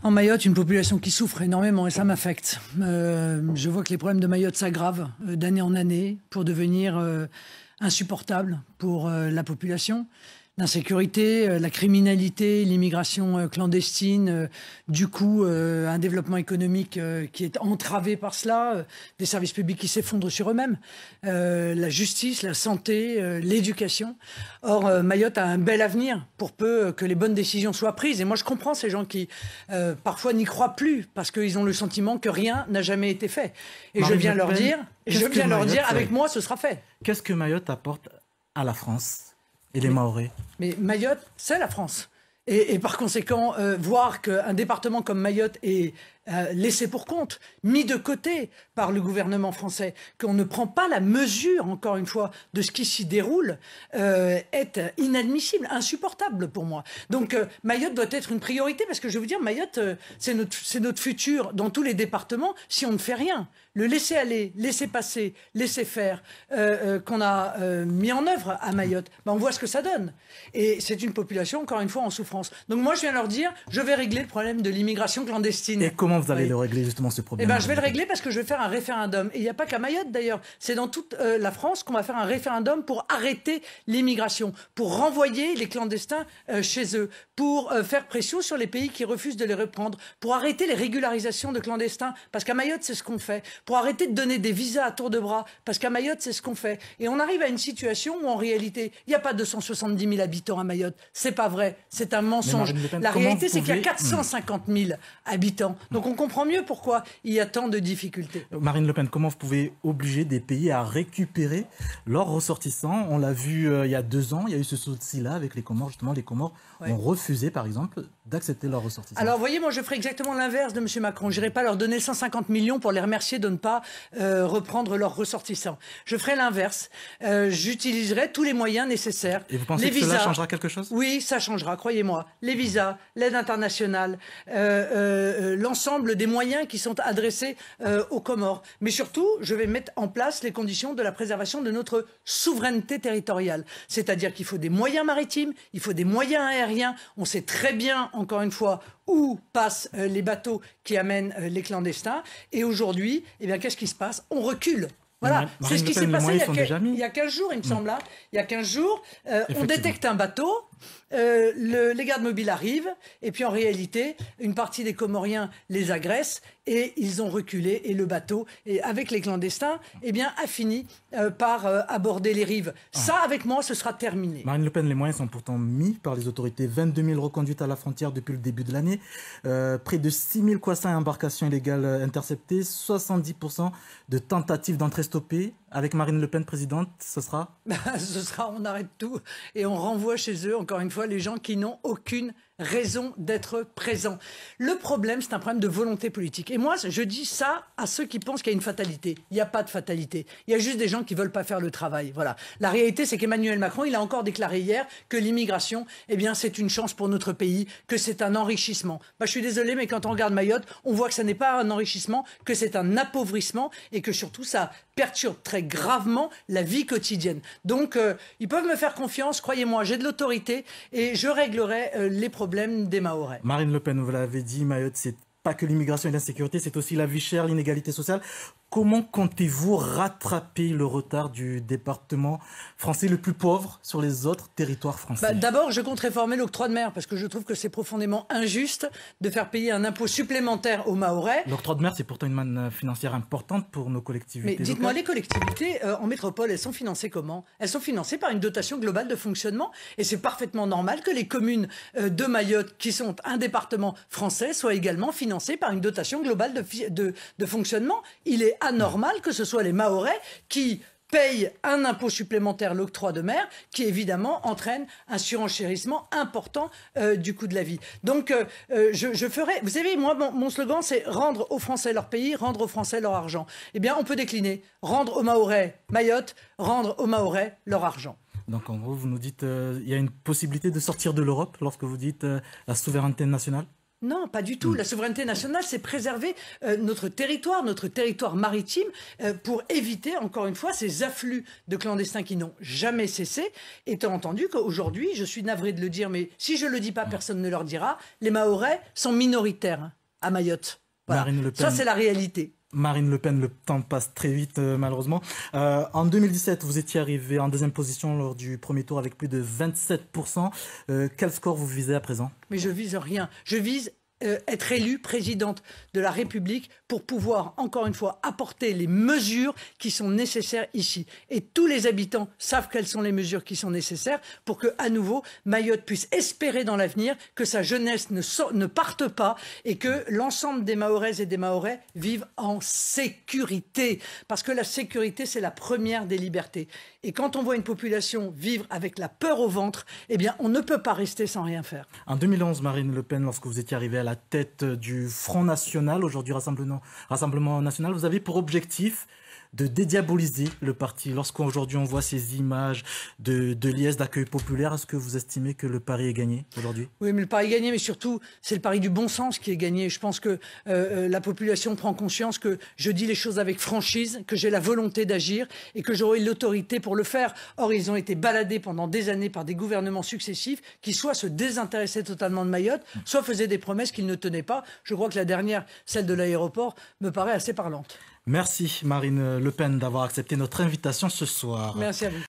En Mayotte, une population qui souffre énormément et ça m'affecte. Je vois que les problèmes de Mayotte s'aggravent d'année en année pour devenir insupportables pour la population. L'insécurité, la criminalité, l'immigration clandestine, du coup un développement économique qui est entravé par cela, des services publics qui s'effondrent sur eux-mêmes, la justice, la santé, l'éducation. Or, Mayotte a un bel avenir pour peu que les bonnes décisions soient prises. Et moi, je comprends ces gens qui parfois n'y croient plus parce qu'ils ont le sentiment que rien n'a jamais été fait. Et je viens leur dire, avec moi, ce sera fait. Qu'est-ce que Mayotte apporte à la France et les Mahorais? Mais Mayotte, c'est la France. Et par conséquent, voir qu'un département comme Mayotte est laissé pour compte, mis de côté par le gouvernement français, qu'on ne prend pas la mesure, encore une fois, de ce qui s'y déroule, est inadmissible, insupportable pour moi. Donc Mayotte doit être une priorité, parce que je vais vous dire, Mayotte, c'est notre futur dans tous les départements, si on ne fait rien. Le laisser aller, laisser passer, laisser faire, qu'on a mis en œuvre à Mayotte, ben on voit ce que ça donne. Et c'est une population, encore une fois, en souffrance. Donc moi, je viens leur dire, je vais régler le problème de l'immigration clandestine. Et comment vous allez le régler, justement, ce problème? Eh ben, je vais le régler parce que je vais faire un référendum. Et il n'y a pas qu'à Mayotte, d'ailleurs. C'est dans toute la France qu'on va faire un référendum pour arrêter l'immigration, pour renvoyer les clandestins chez eux, pour faire pression sur les pays qui refusent de les reprendre, pour arrêter les régularisations de clandestins, parce qu'à Mayotte, c'est ce qu'on fait, pour arrêter de donner des visas à tour de bras, parce qu'à Mayotte, c'est ce qu'on fait. Et on arrive à une situation où, en réalité, il n'y a pas 270 000 habitants à Mayotte. C'est pas vrai. C'est un mensonge. La réalité, c'est qu'il y a 450 000 habitants. Donc on comprend mieux pourquoi il y a tant de difficultés. Marine Le Pen, comment vous pouvez obliger des pays à récupérer leurs ressortissants? On l'a vu il y a 2 ans, il y a eu ce souci-là avec les Comores. Justement, les Comores ont refusé, par exemple, d'accepter leurs ressortissants. Alors, voyez, moi, je ferai exactement l'inverse de M. Macron. Je n'irai pas leur donner 150 millions pour les remercier de ne pas reprendre leurs ressortissants. Je ferai l'inverse. J'utiliserai tous les moyens nécessaires. Et vous pensez que cela changera quelque chose? Oui, ça changera, croyez-moi. Les visas, l'aide internationale, l'ensemble des moyens qui sont adressés aux Comores. Mais surtout, je vais mettre en place les conditions de la préservation de notre souveraineté territoriale. C'est-à-dire qu'il faut des moyens maritimes, il faut des moyens aériens. On sait très bien, encore une fois, où passent les bateaux qui amènent les clandestins. Et aujourd'hui, eh bien, qu'est-ce qui se passe? On recule. Voilà, c'est ce qui s'est passé il y a 15 jours, il me semble. Là. Il y a 15 jours, on détecte un bateau, les gardes mobiles arrivent, et puis en réalité, une partie des Comoriens les agressent, et ils ont reculé, et le bateau, et avec les clandestins, eh bien, a fini par aborder les rives. Ça, avec moi, ce sera terminé. Marine Le Pen, les moyens sont pourtant mis par les autorités. 22 000 reconduites à la frontière depuis le début de l'année, près de 6 400 embarcations illégales interceptées, 70% de tentatives d'entrée stoppées. Avec Marine Le Pen présidente, ce sera on arrête tout et on renvoie chez eux, encore une fois, les gens qui n'ont aucune raison d'être présents. Le problème, c'est un problème de volonté politique. Et moi, je dis ça à ceux qui pensent qu'il y a une fatalité. Il n'y a pas de fatalité. Il y a juste des gens qui ne veulent pas faire le travail. Voilà. La réalité, c'est qu'Emmanuel Macron, il a encore déclaré hier que l'immigration, eh bien, c'est une chance pour notre pays, que c'est un enrichissement. Bah, je suis désolé, mais quand on regarde Mayotte, on voit que ça n'est pas un enrichissement, que c'est un appauvrissement et que surtout, ça perturbe très gravement la vie quotidienne. Donc, ils peuvent me faire confiance, croyez-moi, j'ai de l'autorité et je réglerai les problèmes des Mahorais. Marine Le Pen, vous l'avez dit, Mayotte, c'est pas que l'immigration et l'insécurité, c'est aussi la vie chère, l'inégalité sociale. Comment comptez-vous rattraper le retard du département français le plus pauvre sur les autres territoires français? D'abord, je compte réformer l'octroi de mer parce que je trouve que c'est profondément injuste de faire payer un impôt supplémentaire aux Mahorais. L'octroi de mer, c'est pourtant une manne financière importante pour nos collectivités. Mais dites-moi, les collectivités en métropole, elles sont financées comment? Elles sont financées par une dotation globale de fonctionnement et c'est parfaitement normal que les communes de Mayotte, qui sont un département français, soient également financées par une dotation globale de fonctionnement. Il est anormal que ce soit les Mahorais qui payent un impôt supplémentaire, l'octroi de mer, qui évidemment entraîne un surenchérissement important du coût de la vie. Donc je ferai... Vous savez, moi, mon slogan, c'est rendre aux Français leur pays, rendre aux Français leur argent. Eh bien, on peut décliner. Rendre aux Mahorais Mayotte, rendre aux Mahorais leur argent. Donc en gros, vous nous dites il y a une possibilité de sortir de l'Europe lorsque vous dites la souveraineté nationale? Non, pas du tout. La souveraineté nationale, c'est préserver notre territoire maritime, pour éviter, encore une fois, ces afflux de clandestins qui n'ont jamais cessé. Étant entendu qu'aujourd'hui, je suis navré de le dire, mais si je ne le dis pas, personne ne leur dira, les Mahorais sont minoritaires à Mayotte. Voilà. Marine Le Pen. Ça, c'est la réalité. Marine Le Pen, le temps passe très vite malheureusement. En 2017, vous étiez arrivé en deuxième position lors du premier tour avec plus de 27%. Quel score vous visez à présent? Mais je vise rien. Je vise être élue présidente de la République pour pouvoir, encore une fois, apporter les mesures qui sont nécessaires ici. Et tous les habitants savent quelles sont les mesures qui sont nécessaires pour que, à nouveau, Mayotte puisse espérer dans l'avenir que sa jeunesse ne parte pas et que l'ensemble des Mahoraises et des Mahorais vivent en sécurité. Parce que la sécurité, c'est la première des libertés. Et quand on voit une population vivre avec la peur au ventre, eh bien, on ne peut pas rester sans rien faire. En 2011, Marine Le Pen, lorsque vous étiez arrivée à la tête du Front National, aujourd'hui Rassemblement National, vous avez pour objectif de dédiaboliser le parti. Lorsqu'aujourd'hui on voit ces images de liesses d'accueil populaire, est-ce que vous estimez que le pari est gagné aujourd'hui? Oui, mais le pari est gagné, mais surtout, c'est le pari du bon sens qui est gagné. Je pense que la population prend conscience que je dis les choses avec franchise, que j'ai la volonté d'agir et que j'aurai l'autorité pour le faire. Or, ils ont été baladés pendant des années par des gouvernements successifs qui soit se désintéressaient totalement de Mayotte, soit faisaient des promesses qu'ils ne tenaient pas. Je crois que la dernière, celle de l'aéroport, me paraît assez parlante. Merci Marine Le Pen d'avoir accepté notre invitation ce soir. Merci à vous.